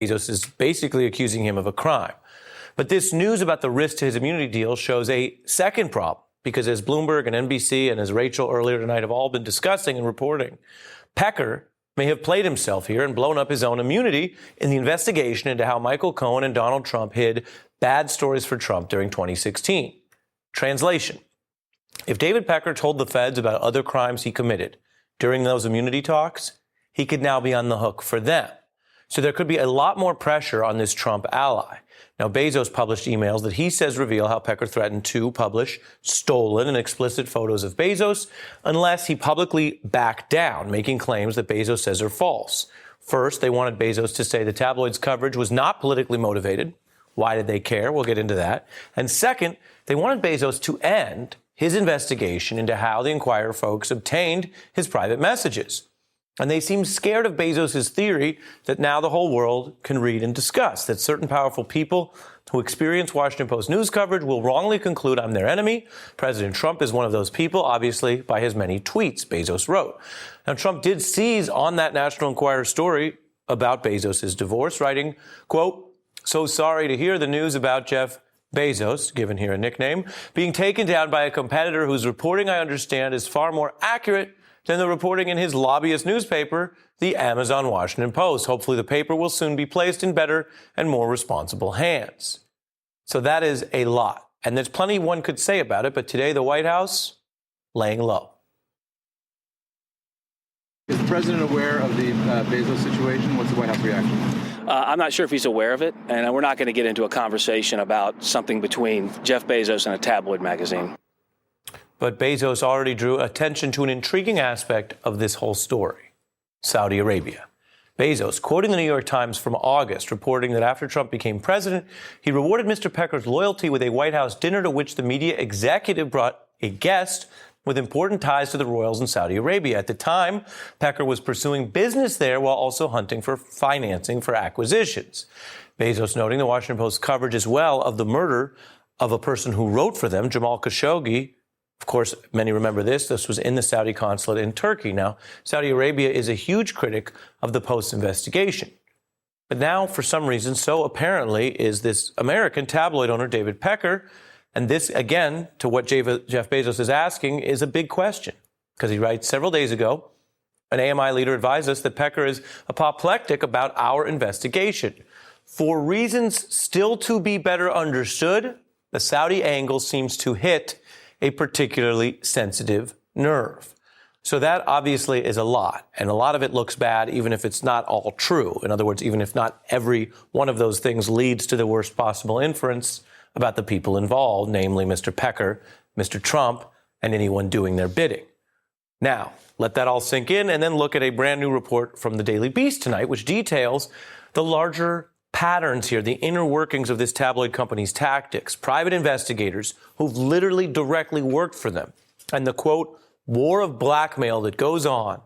Bezos is basically accusing him of a crime. But this news about the risk to his immunity deal shows a second problem, because as Bloomberg and NBC and as Rachel earlier tonight have all been discussing and reporting, Pecker may have played himself here and blown up his own immunity in the investigation into how Michael Cohen and Donald Trump hid bad stories for Trump during 2016. Translation: if David Pecker told the feds about other crimes he committed during those immunity talks, he could now be on the hook for them. So there could be a lot more pressure on this Trump ally. Now, Bezos published emails that he says reveal how Pecker threatened to publish stolen and explicit photos of Bezos unless he publicly backed down, making claims that Bezos says are false. First, they wanted Bezos to say the tabloid's coverage was not politically motivated. Why did they care? We'll get into that. And second, they wanted Bezos to end his investigation into how the Inquirer folks obtained his private messages. And they seem scared of Bezos' theory that now the whole world can read and discuss, that certain powerful people who experience Washington Post news coverage will wrongly conclude I'm their enemy. President Trump is one of those people, obviously, by his many tweets, Bezos wrote. Now, Trump did seize on that National Enquirer story about Bezos' divorce, writing, quote, "So sorry to hear the news about Jeff Bezos," given here a nickname, "being taken down by a competitor whose reporting I understand is far more accurate than the reporting in his lobbyist newspaper, the Amazon Washington Post. Hopefully the paper will soon be placed in better and more responsible hands." So that is a lot. And there's plenty one could say about it, but today the White House laying low. Is the president aware of the Bezos situation? What's the White House reaction? I'm not sure if he's aware of it, and we're not going to get into a conversation about something between Jeff Bezos and a tabloid magazine. But Bezos already drew attention to an intriguing aspect of this whole story: Saudi Arabia. Bezos, quoting the New York Times from August, reporting that after Trump became president, he rewarded Mr. Pecker's loyalty with a White House dinner to which the media executive brought a guest with important ties to the royals in Saudi Arabia. At the time, Pecker was pursuing business there while also hunting for financing for acquisitions. Bezos noting the Washington Post coverage as well of the murder of a person who wrote for them, Jamal Khashoggi. Of course, many remember this. This was in the Saudi consulate in Turkey. Now, Saudi Arabia is a huge critic of the Post's investigation. But now, for some reason, so apparently is this American tabloid owner, David Pecker. And this, again, to what Jeff Bezos is asking, is a big question. Because he writes, several days ago, an AMI leader advised us that Pecker is apoplectic about our investigation. For reasons still to be better understood, the Saudi angle seems to hit a particularly sensitive nerve. So that obviously is a lot, and a lot of it looks bad, even if it's not all true. In other words, even if not every one of those things leads to the worst possible inference about the people involved, namely Mr. Pecker, Mr. Trump, and anyone doing their bidding. Now, let that all sink in, and then look at a brand new report from the Daily Beast tonight, which details the larger patterns here, the inner workings of this tabloid company's tactics, private investigators who've literally directly worked for them, and the, quote, war of blackmail that goes on,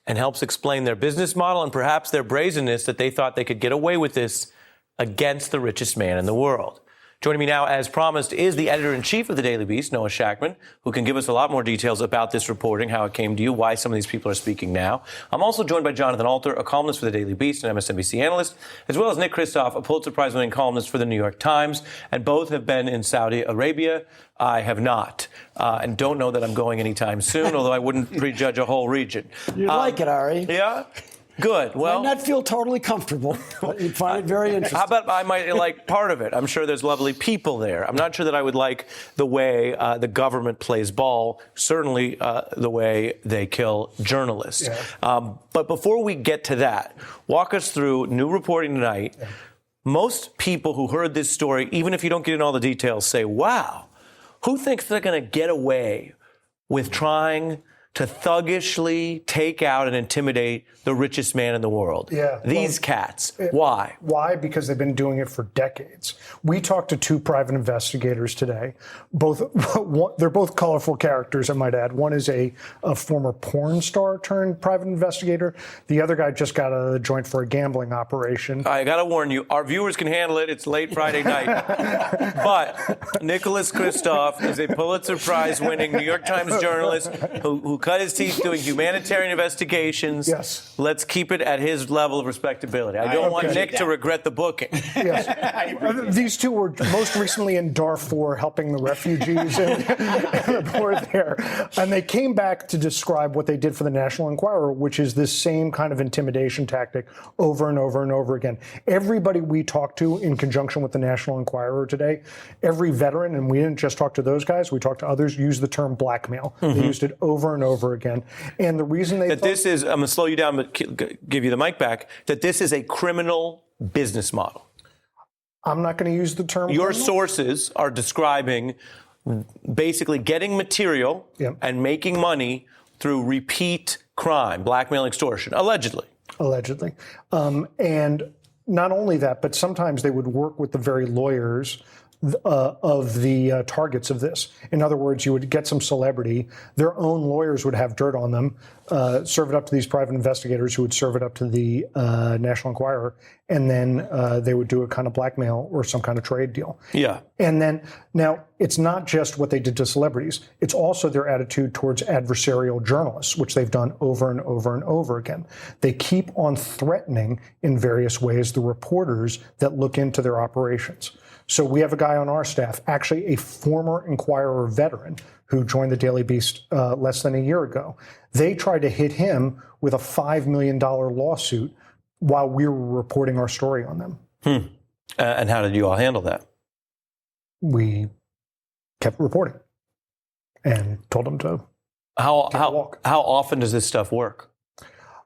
and helps explain their business model and perhaps their brazenness that they thought they could get away with this against the richest man in the world. Joining me now, as promised, is the editor-in-chief of the Daily Beast, Noah Shachtman, who can give us a lot more details about this reporting, how it came to you, why some of these people are speaking now. I'm also joined by Jonathan Alter, a columnist for the Daily Beast and MSNBC analyst, as well as Nick Kristof, a Pulitzer Prize-winning columnist for the New York Times, and both have been in Saudi Arabia. I have not, and don't know that I'm going anytime soon, although I wouldn't prejudge a whole region. You'd like it, Ari. Yeah? Good. Well, might not feel totally comfortable, but you'd find it very interesting. How about I might like part of it? I'm sure there's lovely people there. I'm not sure that I would like the way the government plays ball, certainly the way they kill journalists. Yeah. But before we get to that, walk us through new reporting tonight. Yeah. Most people who heard this story, even if you don't get in all the details, say, wow, who thinks they're going to get away with trying to thuggishly take out and intimidate the richest man in the world? Yeah. These cats. Why? Why? Because they've been doing it for decades. We talked to two private investigators today. They're both colorful characters, I might add. One is a former porn star turned private investigator. The other guy just got out of the joint for a gambling operation. I got to warn you, our viewers can handle it. It's late Friday night. But Nicholas Kristof is a Pulitzer Prize winning New York Times journalist who cut his teeth doing humanitarian investigations. Yes. Let's keep it at his level of respectability. I don't want Nick to regret the booking. Yes. These two were most recently in Darfur helping the refugees and the poor there. And they came back to describe what they did for the National Enquirer, which is this same kind of intimidation tactic over and over and over again. Everybody we talked to in conjunction with the National Enquirer today, every veteran, and we didn't just talk to those guys, we talked to others, used the term blackmail. They used it over and over again. And the reason they this is, I'm going to slow you down, but give you the mic back, that this is a criminal business model. I'm not going to use the term. Your criminal. sources are describing basically getting material and making money through repeat crime, blackmail, extortion, allegedly. Allegedly. And not only that, but sometimes they would work with the very lawyers of the targets of this. In other words, you would get some celebrity, their own lawyers would have dirt on them, serve it up to these private investigators who would serve it up to the National Enquirer, and then they would do a kind of blackmail or some kind of trade deal. Yeah. And then, now, it's not just what they did to celebrities, it's also their attitude towards adversarial journalists, which they've done over and over and over again. They keep on threatening in various ways the reporters that look into their operations. So we have a guy on our staff, actually a former Enquirer veteran who joined the Daily Beast less than a year ago. They tried to hit him with a $5 million lawsuit while we were reporting our story on them. And how did you all handle that? We kept reporting and told them to How often does this stuff work?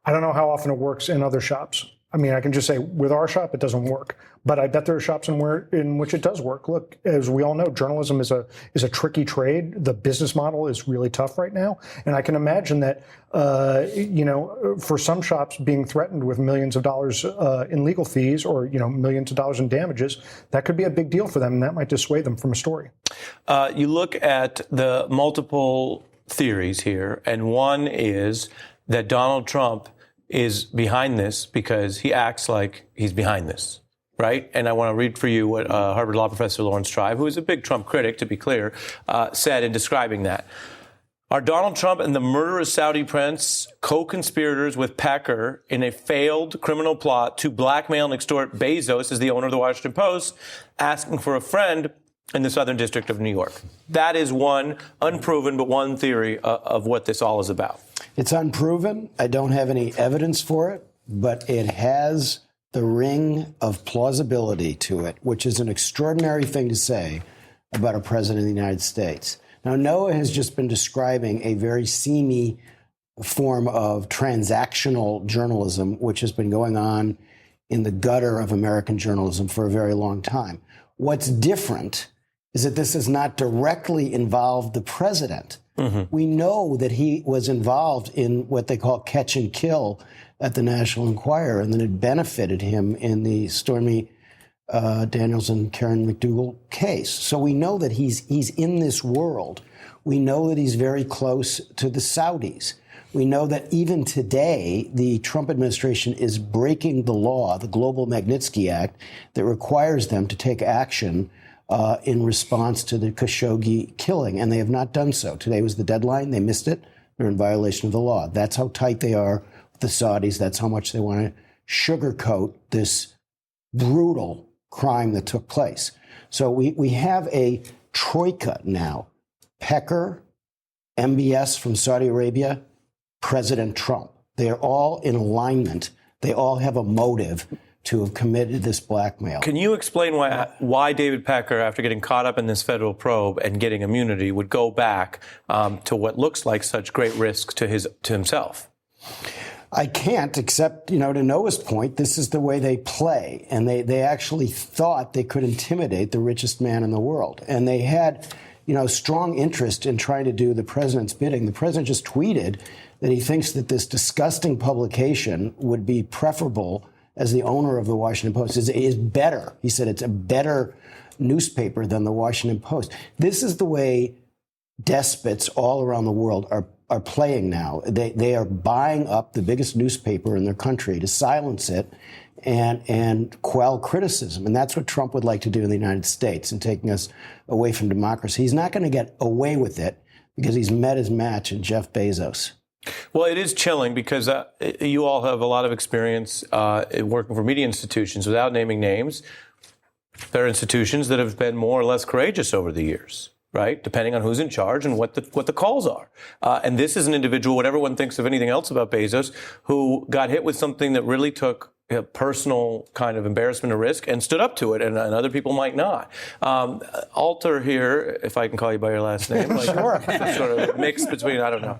I don't know how often it works in other shops. I mean, I can just say with our shop, it doesn't work. But I bet there are shops in which it does work. Look, as we all know, journalism is a tricky trade. The business model is really tough right now. And I can imagine that, for some shops being threatened with millions of dollars in legal fees or, millions of dollars in damages, that could be a big deal for them. And that might dissuade them from a story. You look at the multiple theories here, and one is that Donald Trump is behind this because he acts like he's behind this, right? And I want to read for you what Harvard Law professor Lawrence Tribe, who is a big Trump critic, to be clear, said in describing that. Are Donald Trump and the murderous Saudi prince co-conspirators with Pecker in a failed criminal plot to blackmail and extort Bezos, as the owner of the Washington Post, asking for a friend in the Southern District of New York? That is one unproven, but one theory of what this all is about. It's unproven. I don't have any evidence for it, but it has the ring of plausibility to it, which is an extraordinary thing to say about a president of the United States. Now, Noah has just been describing a very seamy form of transactional journalism, which has been going on in the gutter of American journalism for a very long time. What's different is that this has not directly involved the president. We know that he was involved in what they call catch and kill at the National Enquirer, and that it benefited him in the Stormy Daniels and Karen McDougal case. So we know that he's in this world. We know that he's very close to the Saudis. We know that even today, the Trump administration is breaking the law, the Global Magnitsky Act, that requires them to take action in response to the Khashoggi killing, and they have not done so. Today was the deadline. They missed it. They're in violation of the law. That's how tight they are with the Saudis. That's how much they want to sugarcoat this brutal crime that took place. So we have a troika now. Pecker, MBS from Saudi Arabia, President Trump. They are all in alignment. They all have a motive to have committed this blackmail. Can you explain why David Pecker, after getting caught up in this federal probe and getting immunity, would go back to what looks like such great risk to himself? I can't, except, to Noah's point, this is the way they play. And they actually thought they could intimidate the richest man in the world. And they had, strong interest in trying to do the president's bidding. The president just tweeted that he thinks that this disgusting publication would be preferable as the owner of the Washington Post, is better. He said it's a better newspaper than the Washington Post. This is the way despots all around the world are playing now. They are buying up the biggest newspaper in their country to silence it and quell criticism. And that's what Trump would like to do in the United States and taking us away from democracy. He's not going to get away with it. because he's met his match in Jeff Bezos. Well, it is chilling because you all have a lot of experience working for media institutions. Without naming names, there are institutions that have been more or less courageous over the years, right? Depending on who's in charge and what the calls are. And this is an individual, whatever one thinks of anything else about Bezos, who got hit with something that really took personal kind of embarrassment or risk and stood up to it, and other people might not. Alter here, if I can call you by your last name, like sure. Sort of mix between, I don't know.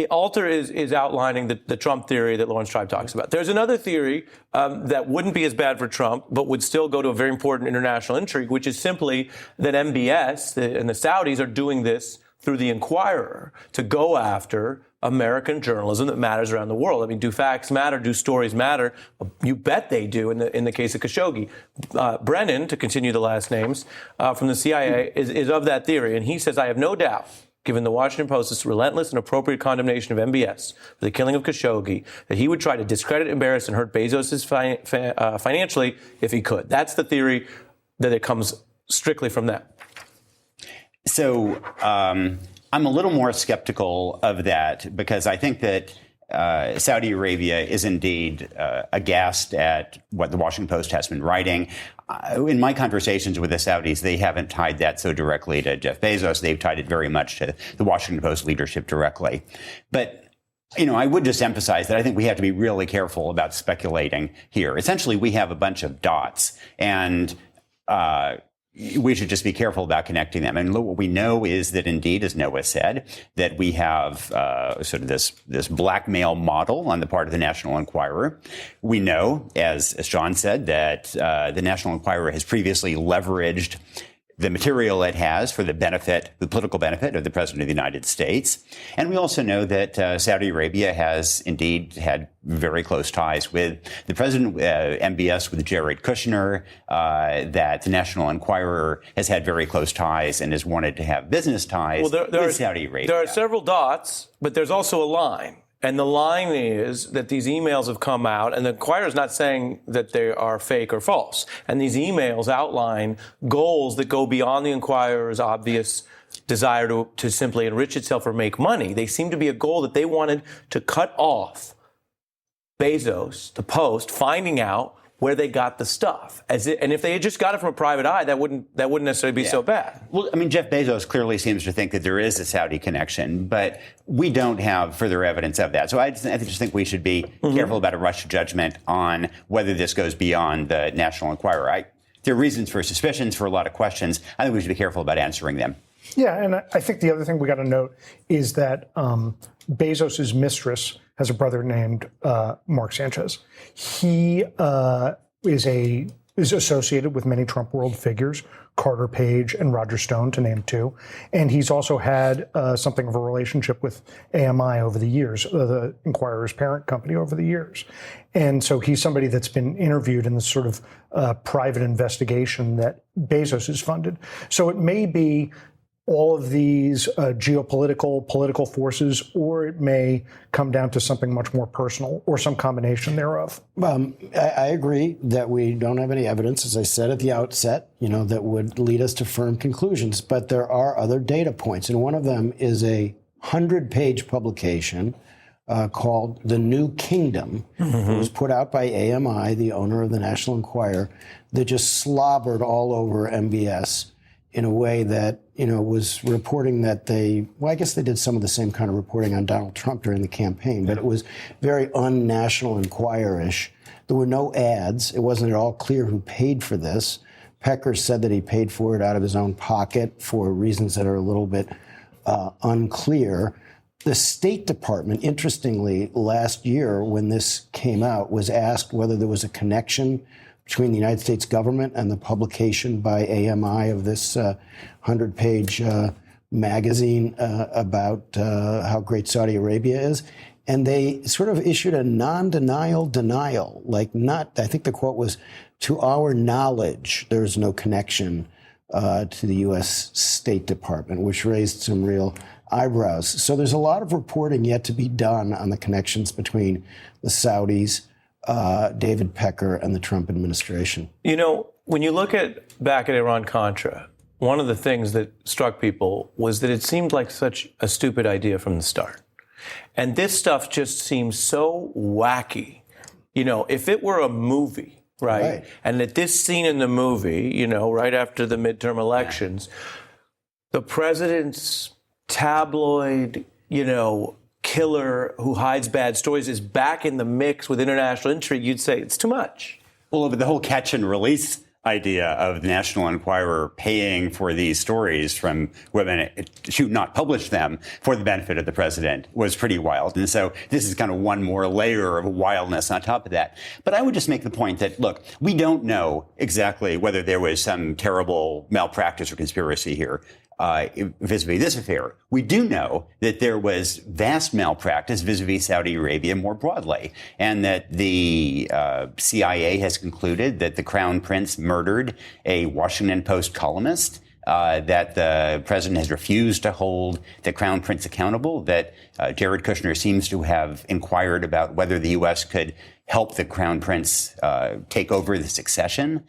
Alter is outlining the Trump theory that Lawrence Tribe talks about. There's another theory that wouldn't be as bad for Trump, but would still go to a very important international intrigue, which is simply that MBS and the Saudis are doing this through the Inquirer to go after American journalism that matters around the world. I mean, do facts matter? Do stories matter? You bet they do in the case of Khashoggi. Brennan, to continue the last names, from the CIA, is of that theory. And he says, I have no doubt, given the Washington Post's relentless and appropriate condemnation of MBS for the killing of Khashoggi, that he would try to discredit, embarrass, and hurt Bezos financially if he could. That's the theory, that it comes strictly from that. So I'm a little more skeptical of that, because I think that Saudi Arabia is indeed aghast at what the Washington Post has been writing. In my conversations with the Saudis, they haven't tied that so directly to Jeff Bezos. They've tied it very much to the Washington Post leadership directly. But, you know, I would just emphasize that I think we have to be really careful about speculating here. Essentially, we have a bunch of dots, and we should just be careful about connecting them. And what we know is that, indeed, as Noah said, that we have sort of this blackmail model on the part of the National Enquirer. We know, as John said, that the National Enquirer has previously leveraged the material it has for the political benefit of the President of the United States. And we also know that Saudi Arabia has indeed had very close ties with the President, MBS with Jared Kushner, that the National Enquirer has had very close ties and has wanted to have business ties with Saudi Arabia. There are several dots, but there's also a line. And the line is that these emails have come out, and the Enquirer is not saying that they are fake or false. And these emails outline goals that go beyond the Enquirer's obvious desire to simply enrich itself or make money. They seem to be a goal that they wanted to cut off Bezos, the Post, finding out where they got the stuff. And if they had just got it from a private eye, that wouldn't necessarily be so bad. Well, I mean, Jeff Bezos clearly seems to think that there is a Saudi connection, but we don't have further evidence of that. So I just think we should be careful about a rush to judgment on whether this goes beyond the National Enquirer. There are reasons for suspicions, for a lot of questions. I think we should be careful about answering them. Yeah, and I think the other thing we got to note is that Bezos's mistress has a brother named Mark Sanchez. He is associated with many Trump world figures, Carter Page and Roger Stone, to name two. And he's also had something of a relationship with AMI over the years, the Enquirer's parent company over the years. And so he's somebody that's been interviewed in this sort of private investigation that Bezos has funded. So it may be all of these political forces, or it may come down to something much more personal, or some combination thereof. I agree that we don't have any evidence, as I said at the outset, that would lead us to firm conclusions. But there are other data points, and one of them is a 100-page publication called The New Kingdom. It was put out by AMI, the owner of the National Enquirer, that just slobbered all over MBS in a way that, was reporting that I guess they did some of the same kind of reporting on Donald Trump during the campaign, but it was very un-National Enquirer-ish. There were no ads. It wasn't at all clear who paid for this. Pecker said that he paid for it out of his own pocket for reasons that are a little bit unclear. The State Department, interestingly, last year when this came out, was asked whether there was a connection between the United States government and the publication by AMI of this 100-page magazine about how great Saudi Arabia is. And they sort of issued a non-denial denial, I think the quote was, to our knowledge, there's no connection to the U.S. State Department, which raised some real eyebrows. So there's a lot of reporting yet to be done on the connections between the Saudis, David Pecker, and the Trump administration. When you look back at Iran-Contra, one of the things that struck people was that it seemed like such a stupid idea from the start. And this stuff just seems so wacky. You know, if it were a movie, right? And that this scene in the movie, you know, right after the midterm elections, the president's tabloid, you know, killer who hides bad stories is back in the mix with international intrigue, you'd say it's too much. Well, but the whole catch and release idea of the National Enquirer paying for these stories from women to not publish them for the benefit of the president was pretty wild. And so this is kind of one more layer of wildness on top of that. But I would just make the point that, look, we don't know exactly whether there was some terrible malpractice or conspiracy here. Vis-a-vis this affair. We do know that there was vast malpractice vis-a-vis Saudi Arabia more broadly, and that the CIA has concluded that the Crown Prince murdered a Washington Post columnist, that the president has refused to hold the Crown Prince accountable, that Jared Kushner seems to have inquired about whether the U.S. could help the Crown Prince take over the succession,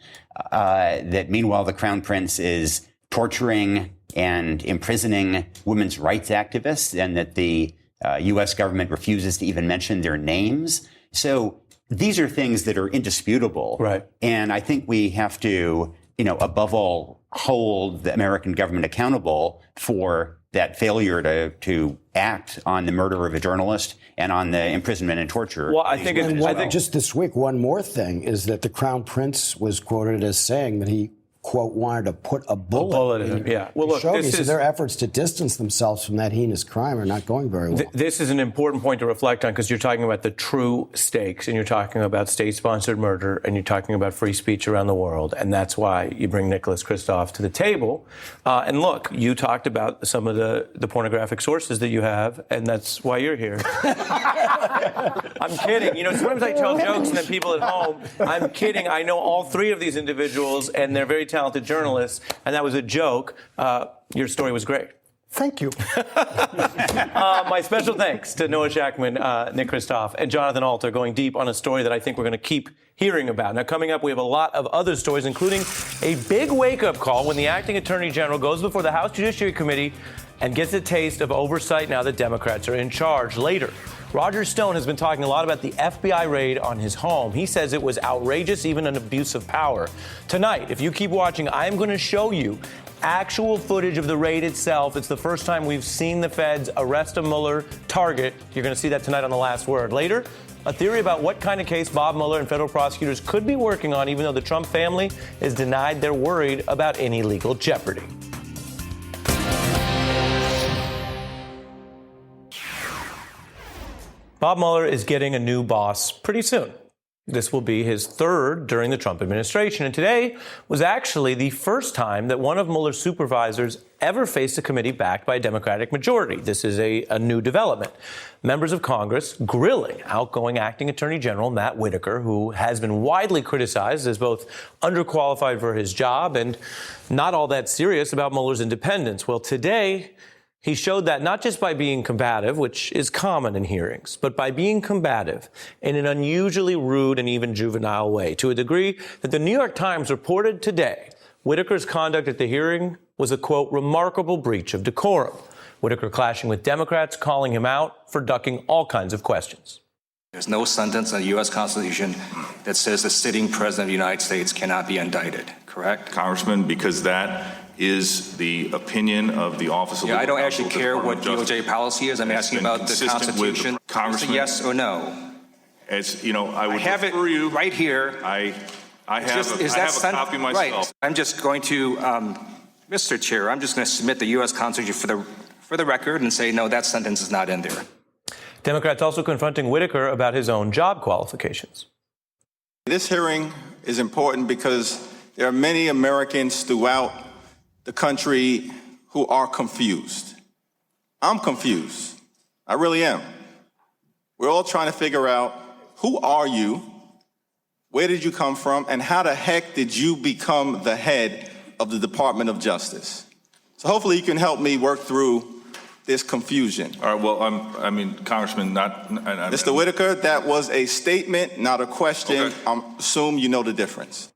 that meanwhile the Crown Prince is torturing and imprisoning women's rights activists, and that the U.S. government refuses to even mention their names. So these are things that are indisputable. Right. And I think we have to, you know, above all, hold the American government accountable for that failure to act on the murder of a journalist and on the imprisonment and torture. Well, I think just this week, one more thing is that the Crown Prince was quoted as saying that he, quote, wanted to put a bullet in him. Yeah. Well, look, so their efforts to distance themselves from that heinous crime are not going very well. This is an important point to reflect on, because you're talking about the true stakes, and you're talking about state-sponsored murder, and you're talking about free speech around the world, and that's why you bring Nicholas Kristof to the table. And look, you talked about some of the pornographic sources that you have, and that's why you're here. I'm kidding. You know, sometimes I tell jokes, and then people at home, I'm kidding. I know all three of these individuals, and they're very talented journalists, and that was a joke. Your story was great. Thank you. My special thanks to Noah Shachtman, Nick Kristof, and Jonathan Alter, going deep on a story that I think we're going to keep hearing about. Now, coming up, we have a lot of other stories, including a big wake-up call when the acting attorney general goes before the House Judiciary Committee and gets a taste of oversight now that Democrats are in charge. Later, Roger Stone has been talking a lot about the FBI raid on his home. He says it was outrageous, even an abuse of power. Tonight, if you keep watching, I'm going to show you actual footage of the raid itself. It's the first time we've seen the feds arrest a Mueller target. You're going to see that tonight on The Last Word. Later, a theory about what kind of case Bob Mueller and federal prosecutors could be working on, even though the Trump family is denied they're worried about any legal jeopardy. Bob Mueller is getting a new boss pretty soon. This will be his third during the Trump administration. And today was actually the first time that one of Mueller's supervisors ever faced a committee backed by a Democratic majority. This is a new development. Members of Congress grilling outgoing acting Attorney General Matt Whitaker, who has been widely criticized as both underqualified for his job and not all that serious about Mueller's independence. Well, today, he showed that not just by being combative, which is common in hearings, but by being combative in an unusually rude and even juvenile way, to a degree that the New York Times reported today Whitaker's conduct at the hearing was a, quote, remarkable breach of decorum. Whitaker clashing with Democrats, calling him out for ducking all kinds of questions. There's no sentence in the U.S. Constitution that says the sitting president of the United States cannot be indicted, correct? Congressman, because that is the opinion of the Office of Legal Counsel. I don't Counsel actually care what DOJ policy is. I'm asking about the Constitution. Congressman, yes or no? As you know, I would have it you right here. I have a copy myself. Right. I'm just going to, Mr. Chair, I'm just going to submit the U.S. Constitution for the record and say, no, that sentence is not in there. Democrats also confronting Whitaker about his own job qualifications. This hearing is important because there are many Americans throughout the country who are confused. I'm confused. I really am. We're all trying to figure out, who are you? Where did you come from? And how the heck did you become the head of the Department of Justice? So hopefully you can help me work through this confusion. All right, well, Congressman, Mr. Whitaker, that was a statement, not a question. Okay. I assume you know the difference.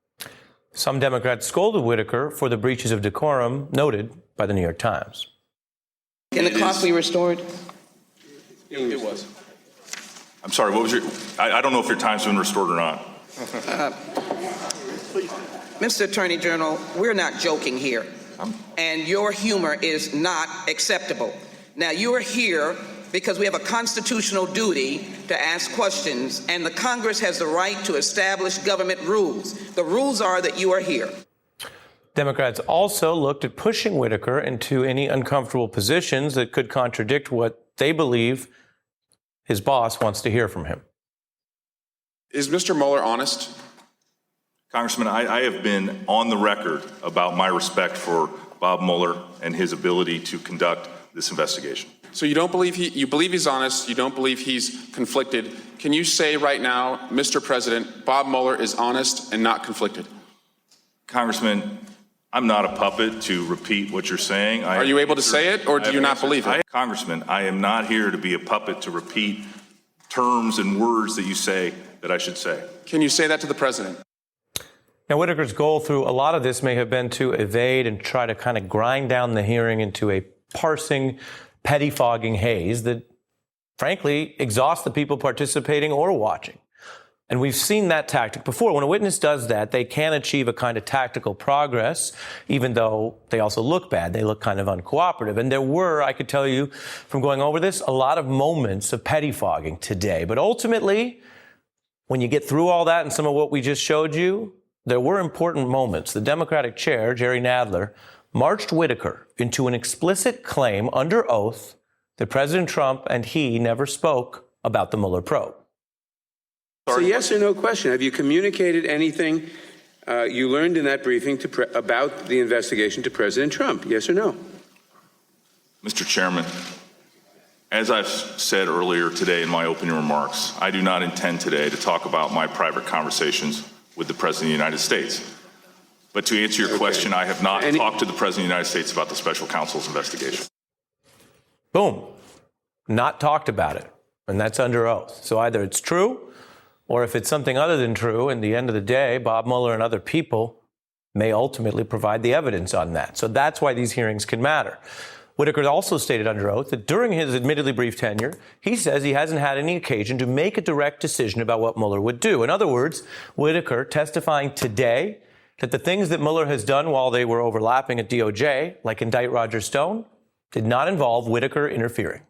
Some Democrats scolded Whitaker for the breaches of decorum noted by the New York Times. Can the clock be restored? It was. I'm sorry, what was your, I don't know if your time's been restored or not. Mr. Attorney General, we're not joking here, and your humor is not acceptable. Now, you are here because we have a constitutional duty to ask questions, and the Congress has the right to establish government rules. The rules are that you are here. Democrats also looked at pushing Whitaker into any uncomfortable positions that could contradict what they believe his boss wants to hear from him. Is Mr. Mueller honest? Congressman, I have been on the record about my respect for Bob Mueller and his ability to conduct this investigation. So you don't believe you believe he's honest, you don't believe he's conflicted. Can you say right now, Mr. President, Bob Mueller is honest and not conflicted? Congressman, I'm not a puppet to repeat what you're saying. Are you able to say it, or do you not believe it? Congressman, I am not here to be a puppet to repeat terms and words that you say that I should say. Can you say that to the president? Now, Whitaker's goal through a lot of this may have been to evade and try to kind of grind down the hearing into a parsing, pettifogging haze that, frankly, exhausts the people participating or watching. And we've seen that tactic before. When a witness does that, they can achieve a kind of tactical progress, even though they also look bad. They look kind of uncooperative. And there were, I could tell you from going over this, a lot of moments of pettifogging today. But ultimately, when you get through all that and some of what we just showed you, there were important moments. The Democratic chair, Jerry Nadler, marched Whitaker into an explicit claim under oath that President Trump and he never spoke about the Mueller probe. It's a yes or no question. Have you communicated anything you learned in that briefing about the investigation to President Trump? Yes or no? Mr. Chairman, as I've said earlier today in my opening remarks, I do not intend today to talk about my private conversations with the President of the United States. But to answer your question, I have not talked to the President of the United States about the special counsel's investigation. Boom. Not talked about it. And that's under oath. So either it's true, or if it's something other than true, in the end of the day, Bob Mueller and other people may ultimately provide the evidence on that. So that's why these hearings can matter. Whitaker also stated under oath that during his admittedly brief tenure, he says he hasn't had any occasion to make a direct decision about what Mueller would do. In other words, Whitaker testifying today that the things that Mueller has done while they were overlapping at DOJ, like indict Roger Stone, did not involve Whitaker interfering.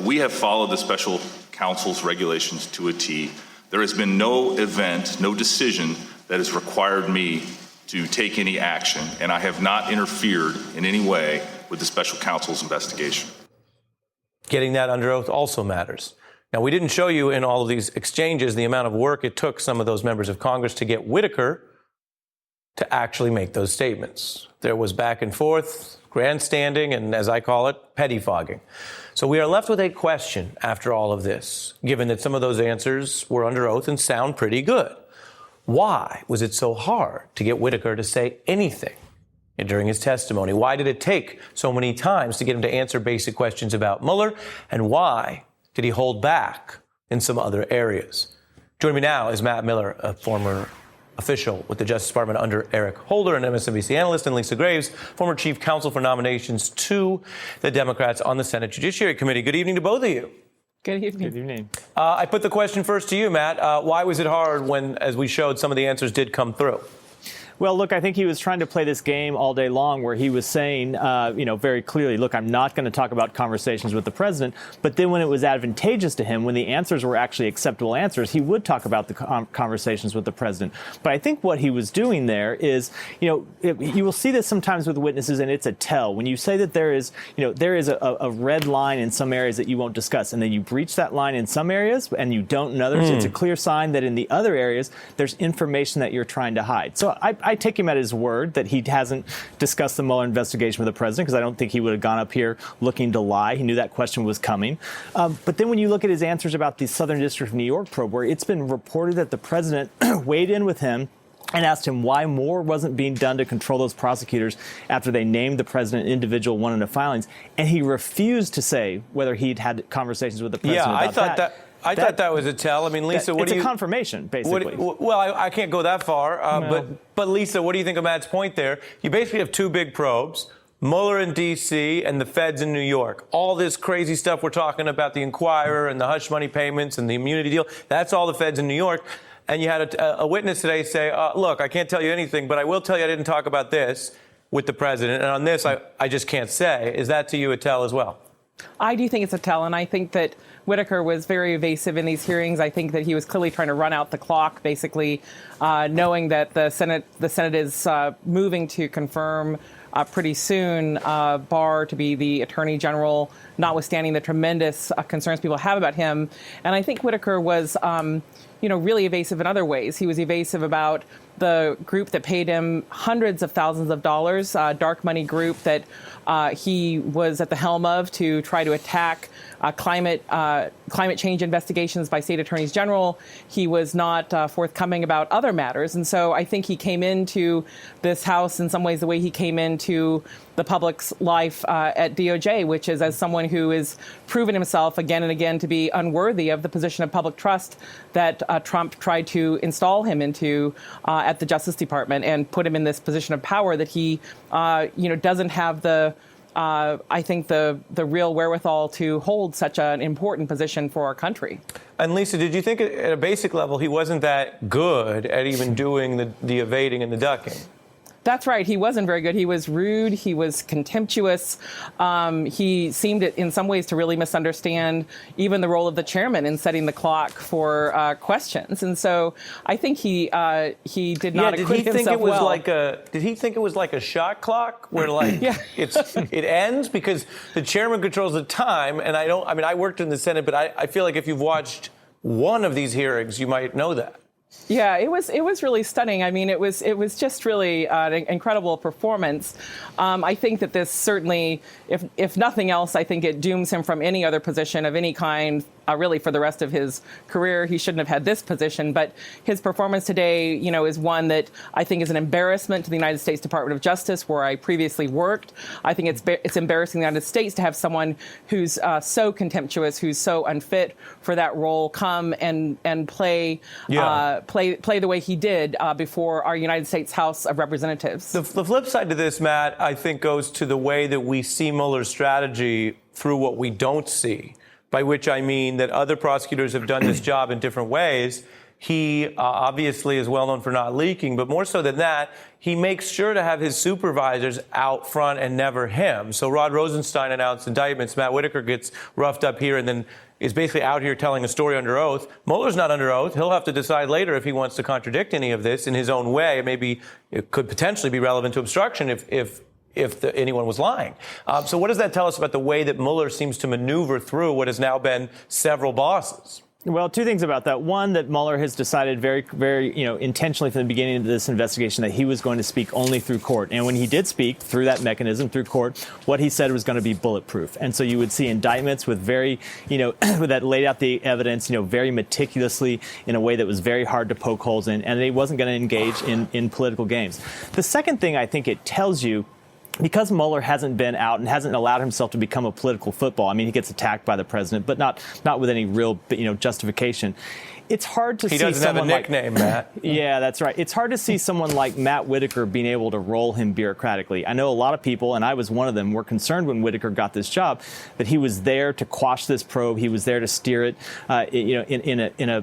We have followed the special counsel's regulations to a T. There has been no event, no decision that has required me to take any action, and I have not interfered in any way with the special counsel's investigation. Getting that under oath also matters. Now, we didn't show you in all of these exchanges the amount of work it took some of those members of Congress to get Whitaker to actually make those statements. There was back and forth, grandstanding, and as I call it, pettifogging. So we are left with a question after all of this, given that some of those answers were under oath and sound pretty good. Why was it so hard to get Whitaker to say anything during his testimony? Why did it take so many times to get him to answer basic questions about Mueller? And why did he hold back in some other areas? Joining me now is Matt Miller, a former official with the Justice Department under Eric Holder, an MSNBC analyst, and Lisa Graves, former chief counsel for nominations to the Democrats on the Senate Judiciary Committee. Good evening to both of you. Good evening. Good evening. I put the question first to you, Matt. Why was it hard when, as we showed, some of the answers did come through? Well, look, I think he was trying to play this game all day long where he was saying, very clearly, look, I'm not going to talk about conversations with the president. But then when it was advantageous to him, when the answers were actually acceptable answers, he would talk about the conversations with the president. But I think what he was doing there is, you will see this sometimes with witnesses, and it's a tell. When you say that there is a red line in some areas that you won't discuss, and then you breach that line in some areas and you don't in others, it's a clear sign that in the other areas, there's information that you're trying to hide. So I take him at his word that he hasn't discussed the Mueller investigation with the president, because I don't think he would have gone up here looking to lie. He knew that question was coming. But then when you look at his answers about the Southern District of New York probe, where it's been reported that the president weighed in with him and asked him why more wasn't being done to control those prosecutors after they named the president individual one in the filings. And he refused to say whether he'd had conversations with the president about that. I thought that was a tell. I mean, Lisa, what do you... It's a confirmation, basically. Well, I can't go that far. But Lisa, what do you think of Matt's point there? You basically have two big probes, Mueller in D.C. and the feds in New York. All this crazy stuff we're talking about, the Inquirer and the hush money payments and the immunity deal, that's all the feds in New York. And you had a witness today say, look, I can't tell you anything, but I will tell you I didn't talk about this with the president. And on this, I just can't say. Is that to you a tell as well? I do think it's a tell, and I think that Whitaker was very evasive in these hearings. I think that he was clearly trying to run out the clock, basically, knowing that the Senate is moving to confirm pretty soon Barr to be the Attorney General, notwithstanding the tremendous concerns people have about him. And I think Whitaker was, really evasive in other ways. He was evasive about the group that paid him hundreds of thousands of dollars, dark money group that he was at the helm of to try to attack climate change investigations by state attorneys general. He was not forthcoming about other matters. And so I think he came into this House in some ways the way he came into the public's life at DOJ, which is as someone who has proven himself again and again to be unworthy of the position of public trust that Trump tried to install him into at the Justice Department and put him in this position of power that he, doesn't have the real wherewithal to hold such an important position for our country. And Lisa, did you think at a basic level he wasn't that good at even doing the evading and the ducking? That's right. He wasn't very good. He was rude. He was contemptuous. He seemed in some ways to really misunderstand even the role of the chairman in setting the clock for questions. And so I think he did not acquit himself well. Did he think it was like a shot clock where it ends because the chairman controls the time? And I worked in the Senate, but I feel like if you've watched one of these hearings, you might know that. Yeah, it was really stunning. I mean, it was just really an incredible performance. I think that this certainly, if nothing else, I think it dooms him from any other position of any kind, really for the rest of his career. He shouldn't have had this position, but his performance today, is one that I think is an embarrassment to the United States Department of Justice, where I previously worked. I think it's embarrassing the United States to have someone who's so contemptuous, who's so unfit for that role, come and play the way he did before our United States House of Representatives. The flip side to this, Matt, I think goes to the way that we see Mueller's strategy through what we don't see, by which I mean that other prosecutors have done this job in different ways. He obviously is well known for not leaking, but more so than that, he makes sure to have his supervisors out front and never him. So Rod Rosenstein announced indictments. Matt Whitaker gets roughed up here and then is basically out here telling a story under oath. Mueller's not under oath. He'll have to decide later if he wants to contradict any of this in his own way. Maybe it could potentially be relevant to obstruction if anyone was lying. So what does that tell us about the way that Mueller seems to maneuver through what has now been several bosses? Well, two things about that. One, that Mueller has decided very, very, intentionally from the beginning of this investigation that he was going to speak only through court. And when he did speak through that mechanism, through court, what he said was going to be bulletproof. And so you would see indictments with very, that laid out the evidence, very meticulously in a way that was very hard to poke holes in. And he wasn't going to engage in political games. The second thing I think it tells you, because Mueller hasn't been out and hasn't allowed himself to become a political football. I mean, he gets attacked by the president, but not with any real, justification. It's hard to see someone He doesn't have a nickname, Matt. Yeah, that's right. It's hard to see someone like Matt Whitaker being able to roll him bureaucratically. I know a lot of people, and I was one of them, were concerned when Whitaker got this job that he was there to quash this probe. He was there to steer it, an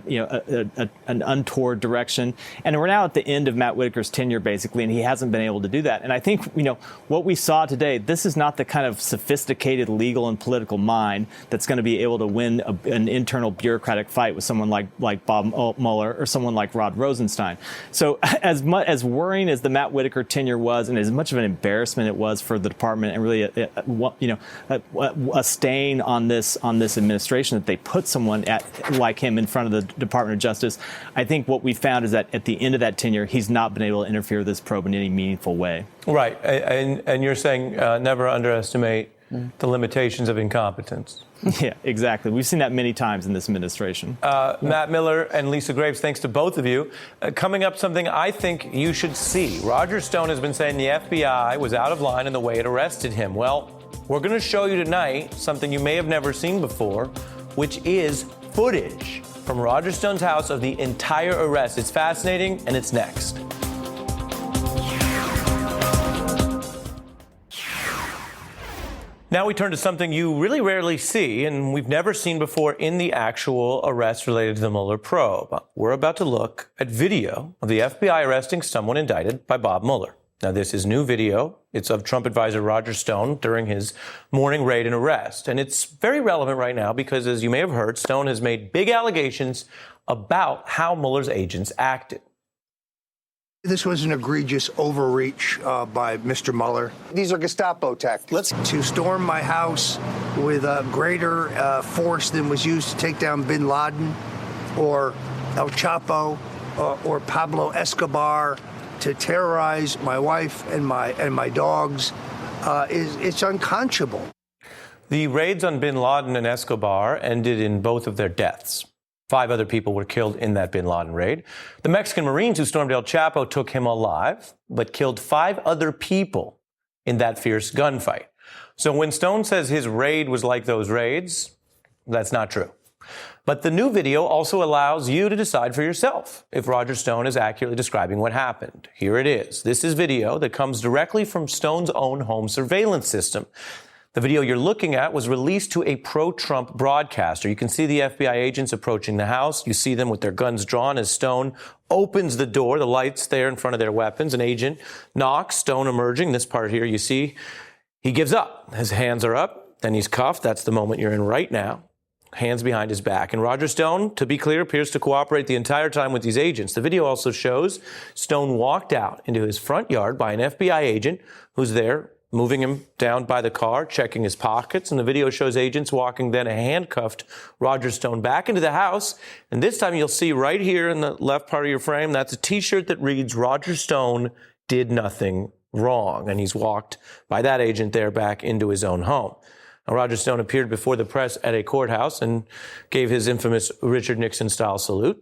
untoward direction. And we're now at the end of Matt Whitaker's tenure, basically, and he hasn't been able to do that. And I think, what we saw today, this is not the kind of sophisticated legal and political mind that's going to be able to win an internal bureaucratic fight with someone like Bob Mueller or someone like Rod Rosenstein. So as worrying as the Matt Whitaker tenure was, and as much of an embarrassment it was for the department, and really a stain on this administration that they put someone like him in front of the Department of Justice, I think what we found is that at the end of that tenure, he's not been able to interfere with this probe in any meaningful way. Right, and you're saying never underestimate the limitations of incompetence. Yeah, exactly. We've seen that many times in this administration. Matt Miller and Lisa Graves, thanks to both of you. Coming up, something I think you should see. Roger Stone has been saying the FBI was out of line in the way it arrested him. Well, we're going to show you tonight something you may have never seen before, which is footage from Roger Stone's house of the entire arrest. It's fascinating, and it's next. Now we turn to something you really rarely see, and we've never seen before in the actual arrest related to the Mueller probe. We're about to look at video of the FBI arresting someone indicted by Bob Mueller. Now, this is new video. It's of Trump advisor Roger Stone during his morning raid and arrest. And it's very relevant right now because, as you may have heard, Stone has made big allegations about how Mueller's agents acted. This was an egregious overreach by Mr. Mueller. These are Gestapo tactics. To storm my house with a greater force than was used to take down bin Laden or El Chapo or Pablo Escobar, to terrorize my wife and my dogs, it's unconscionable. The raids on bin Laden and Escobar ended in both of their deaths. 5 other people were killed in that bin Laden raid. The Mexican Marines who stormed El Chapo took him alive, but killed 5 other people in that fierce gunfight. So when Stone says his raid was like those raids, that's not true. But the new video also allows you to decide for yourself if Roger Stone is accurately describing what happened. Here it is. This is video that comes directly from Stone's own home surveillance system. The video you're looking at was released to a pro-Trump broadcaster. You can see the FBI agents approaching the house. You see them with their guns drawn as Stone opens the door, the lights there in front of their weapons. An agent knocks, Stone emerging. This part here you see, he gives up. His hands are up, then he's cuffed. That's the moment you're in right now. Hands behind his back. And Roger Stone, to be clear, appears to cooperate the entire time with these agents. The video also shows Stone walked out into his front yard by an FBI agent who's there moving him down by the car, checking his pockets. And the video shows agents walking then a handcuffed Roger Stone back into the house. And this time you'll see right here in the left part of your frame, that's a T-shirt that reads, Roger Stone did nothing wrong. And he's walked by that agent there back into his own home. Now, Roger Stone appeared before the press at a courthouse and gave his infamous Richard Nixon-style salute.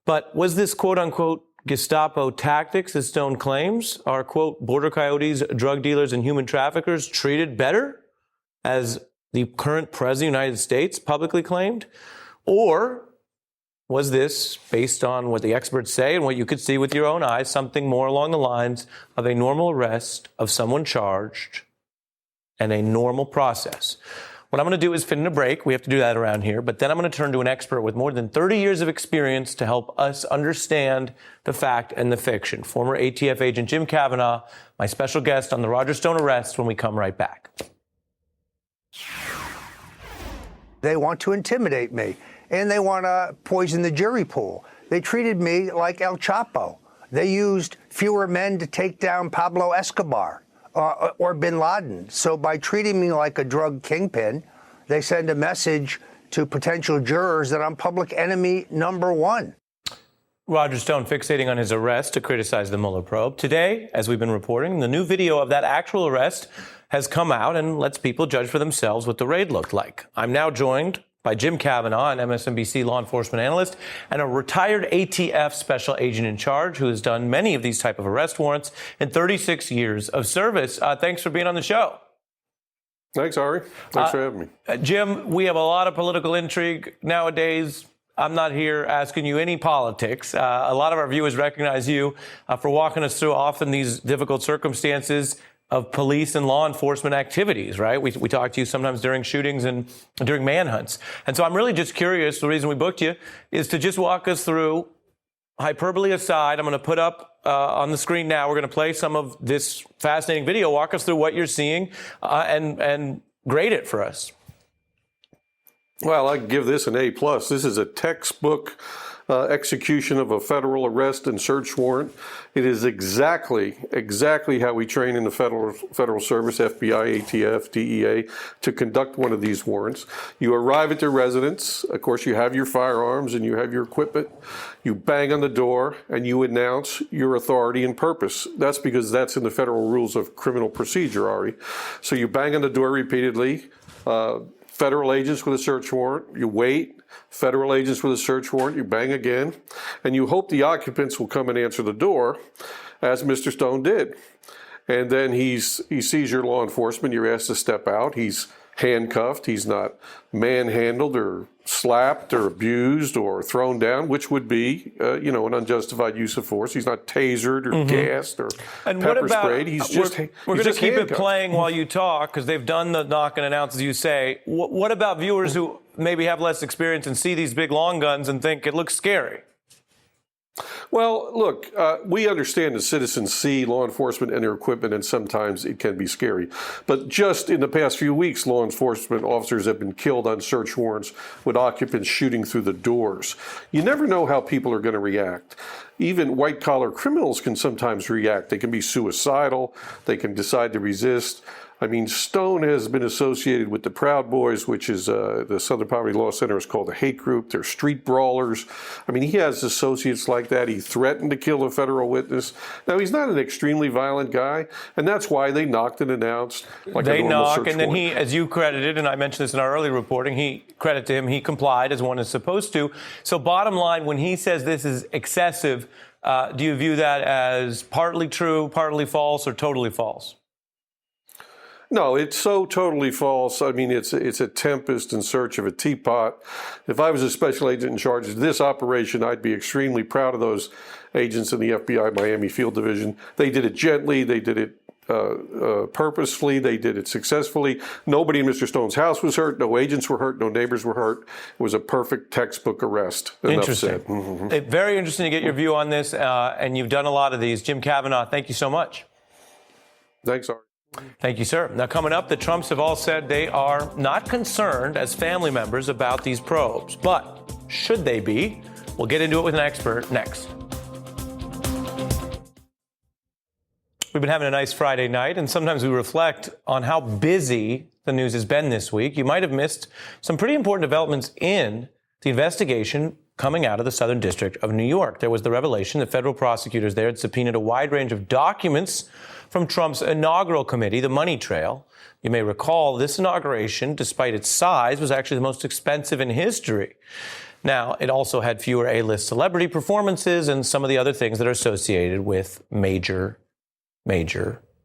But was this quote-unquote Gestapo tactics, as Stone claims? Are, quote, border coyotes, drug dealers, and human traffickers treated better, as the current president of the United States publicly claimed? Or was this, based on what the experts say and what you could see with your own eyes, something more along the lines of a normal arrest of someone charged and a normal process? What I'm going to do is fit in a break. We have to do that around here. But then I'm going to turn to an expert with more than 30 years of experience to help us understand the fact and the fiction. Former ATF agent Jim Kavanaugh, my special guest on the Roger Stone arrest, when we come right back. They want to intimidate me, and they want to poison the jury pool. They treated me like El Chapo. They used fewer men to take down Pablo Escobar or bin Laden. So by treating me like a drug kingpin, they send a message to potential jurors that I'm public enemy number 1. Roger Stone fixating on his arrest to criticize the Mueller probe. Today, as we've been reporting, the new video of that actual arrest has come out and lets people judge for themselves what the raid looked like. I'm now joined by Jim Kavanaugh, an MSNBC law enforcement analyst and a retired ATF special agent in charge who has done many of these type of arrest warrants in 36 years of service. Thanks for being on the show. Thanks, Ari. Thanks for having me. Jim, we have a lot of political intrigue nowadays. I'm not here asking you any politics. A lot of our viewers recognize you for walking us through often these difficult circumstances of police and law enforcement activities, right? We talk to you sometimes during shootings and during manhunts. And so I'm really just curious, the reason we booked you is to just walk us through, hyperbole aside, I'm going to put up on the screen now, we're going to play some of this fascinating video. Walk us through what you're seeing and grade it for us. Well, I give this an A+. This is a textbook execution of a federal arrest and search warrant. It is exactly how we train in the federal service, FBI, ATF, DEA, to conduct one of these warrants. You arrive at their residence. Of course, you have your firearms and you have your equipment. You bang on the door and you announce your authority and purpose. That's because that's in the federal rules of criminal procedure, Ari. So you bang on the door repeatedly. Federal agents with a search warrant, you wait. Federal agents with a search warrant, you bang again. And you hope the occupants will come and answer the door, as Mr. Stone did. And then he sees your law enforcement, you're asked to step out. He's handcuffed, he's not manhandled or slapped or abused or thrown down, which would be, an unjustified use of force. He's not tasered or gassed or pepper sprayed. He's just we're going to keep it playing while you talk because they've done the knock and announce, as you say. What about viewers who maybe have less experience and see these big long guns and think it looks scary? Well, look, we understand that citizens see law enforcement and their equipment, and sometimes it can be scary. But just in the past few weeks, law enforcement officers have been killed on search warrants with occupants shooting through the doors. You never know how people are going to react. Even white-collar criminals can sometimes react. They can be suicidal. They can decide to resist. I mean, Stone has been associated with the Proud Boys, which is the Southern Poverty Law Center is called a hate group. They're street brawlers. I mean, he has associates like that. He threatened to kill a federal witness. Now, he's not an extremely violent guy, and that's why they knocked and announced like a normal search warrant. And then he, as you credited, and I mentioned this in our early reporting, credit to him, he complied as one is supposed to. So bottom line, when he says this is excessive, do you view that as partly true, partly false, or totally false? No, it's so totally false. I mean, it's a tempest in search of a teapot. If I was a special agent in charge of this operation, I'd be extremely proud of those agents in the FBI Miami Field Division. They did it gently. They did it purposefully. They did it successfully. Nobody in Mr. Stone's house was hurt. No agents were hurt. No neighbors were hurt. It was a perfect textbook arrest. Interesting. Mm-hmm. Very interesting to get your view on this, and you've done a lot of these. Jim Kavanaugh, thank you so much. Thanks, Ari. Thank you, sir. Now, coming up, the Trumps have all said they are not concerned as family members about these probes. But should they be? We'll get into it with an expert next. We've been having a nice Friday night, and sometimes we reflect on how busy the news has been this week. You might have missed some pretty important developments in the investigation coming out of the Southern District of New York. There was the revelation that federal prosecutors there had subpoenaed a wide range of documents from Trump's inaugural committee, the money trail. You may recall this inauguration, despite its size, was actually the most expensive in history. Now, it also had fewer A-list celebrity performances and some of the other things that are associated with major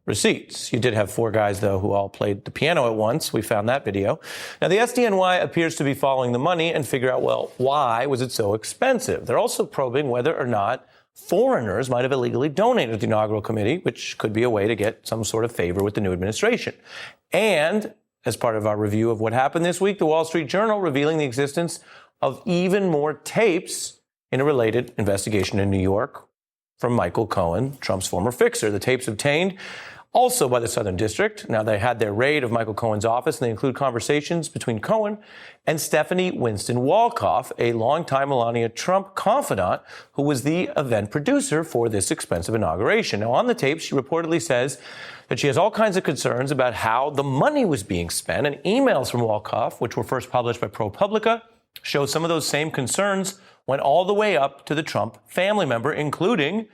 receipts. You did have 4 guys, though, who all played the piano at once. We found that video. Now, the SDNY appears to be following the money and figure out, well, why was it so expensive? They're also probing whether or not foreigners might have illegally donated to the inaugural committee, which could be a way to get some sort of favor with the new administration. And as part of our review of what happened this week, the Wall Street Journal revealing the existence of even more tapes in a related investigation in New York from Michael Cohen, Trump's former fixer. The tapes obtained also by the Southern District. Now, they had their raid of Michael Cohen's office, and they include conversations between Cohen and Stephanie Winston Wolkoff, a longtime Melania Trump confidant who was the event producer for this expensive inauguration. Now, on the tape, she reportedly says that she has all kinds of concerns about how the money was being spent, and emails from Wolkoff, which were first published by ProPublica, show some of those same concerns went all the way up to the Trump family member, including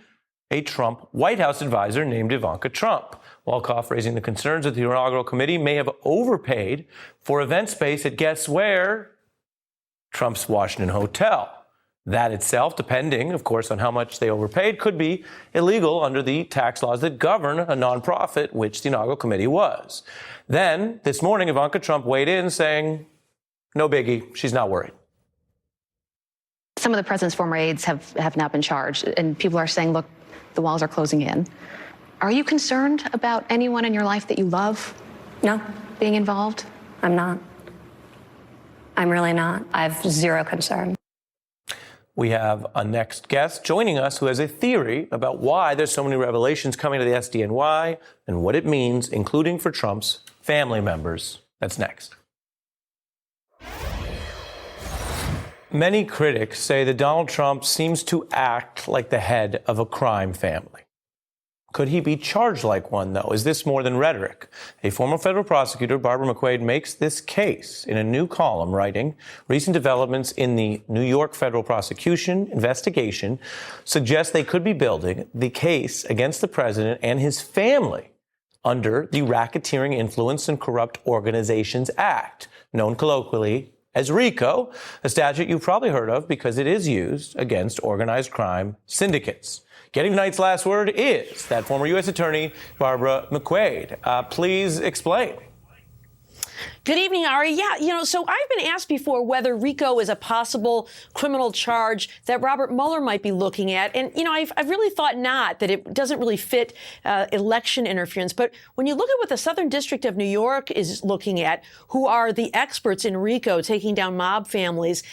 a Trump White House advisor named Ivanka Trump. Wolkoff raising the concerns that the inaugural committee may have overpaid for event space at guess where? Trump's Washington hotel. That itself, depending, of course, on how much they overpaid, could be illegal under the tax laws that govern a nonprofit, which the inaugural committee was. Then, this morning, Ivanka Trump weighed in saying, no biggie, she's not worried. Some of the president's former aides have now been charged, and people are saying, look, the walls are closing in. Are you concerned about anyone in your life that you love? No. Being involved? I'm not. I'm really not. I have zero concern. We have a next guest joining us who has a theory about why there's so many revelations coming to the SDNY and what it means, including for Trump's family members. That's next. Many critics say that Donald Trump seems to act like the head of a crime family. Could he be charged like one, though? Is this more than rhetoric? A former federal prosecutor, Barbara McQuade, makes this case in a new column, writing, recent developments in the New York federal prosecution investigation suggest they could be building the case against the president and his family under the Racketeering Influence and Corrupt Organizations Act, known colloquially as RICO, a statute you've probably heard of because it is used against organized crime syndicates. Getting tonight's last word is that former U.S. Attorney Barbara McQuade. Please explain. Good evening, Ari. Yeah, so I've been asked before whether RICO is a possible criminal charge that Robert Mueller might be looking at. And, I've really thought not, that it doesn't really fit election interference. But when you look at what the Southern District of New York is looking at, who are the experts in RICO taking down mob families,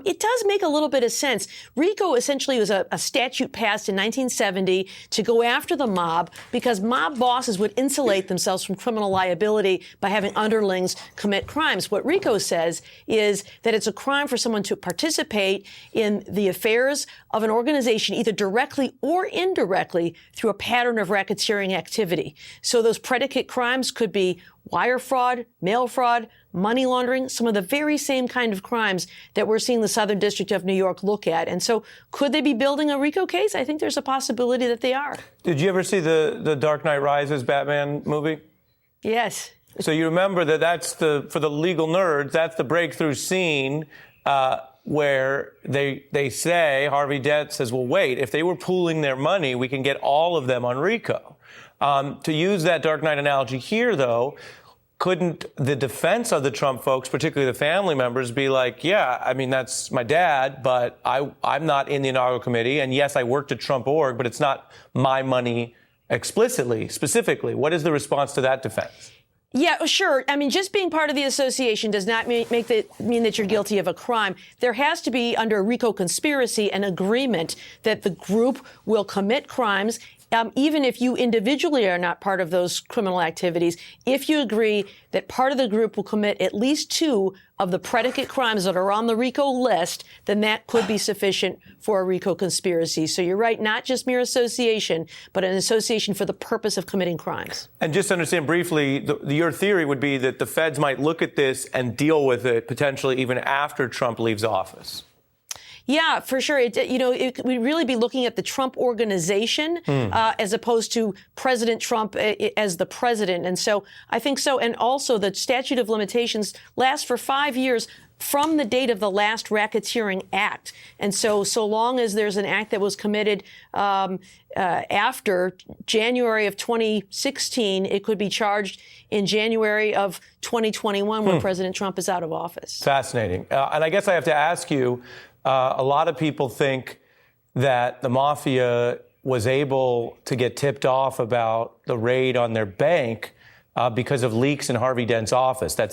it does make a little bit of sense. RICO essentially was a statute passed in 1970 to go after the mob because mob bosses would insulate themselves from criminal liability by having underlings commit crimes. What RICO says is that it's a crime for someone to participate in the affairs of an organization, either directly or indirectly, through a pattern of racketeering activity. So those predicate crimes could be wire fraud, mail fraud, money laundering, some of the very same kind of crimes that we're seeing the Southern District of New York look at. And so could they be building a RICO case? I think there's a possibility that they are. Did you ever see the Dark Knight Rises Batman movie? Yes. So you remember that's for the legal nerds, that's the breakthrough scene where they say, Harvey Dent says, well, wait, if they were pooling their money, we can get all of them on RICO. To use that Dark Knight analogy here, though, couldn't the defense of the Trump folks, particularly the family members, be like, yeah, I mean, that's my dad, but I'm not in the inaugural committee. And yes, I worked at Trump Org, but it's not my money specifically. What is the response to that defense? Yeah, sure. I mean, just being part of the association does not mean that you're guilty of a crime. There has to be, under a RICO conspiracy, an agreement that the group will commit crimes, even if you individually are not part of those criminal activities. If you agree that part of the group will commit at least 2 of the predicate crimes that are on the RICO list, then that could be sufficient for a RICO conspiracy. So you're right, not just mere association, but an association for the purpose of committing crimes. And just to understand briefly, your theory would be that the feds might look at this and deal with it potentially even after Trump leaves office. Yeah, for sure. We'd really be looking at the Trump organization as opposed to President Trump as the president. And so I think so. And also the statute of limitations lasts for 5 years from the date of the last racketeering act. And so long as there's an act that was committed after January of 2016, it could be charged in January of 2021 when President Trump is out of office. Fascinating. And I guess I have to ask you, a lot of people think that the mafia was able to get tipped off about the raid on their bank because of leaks in Harvey Dent's office. That's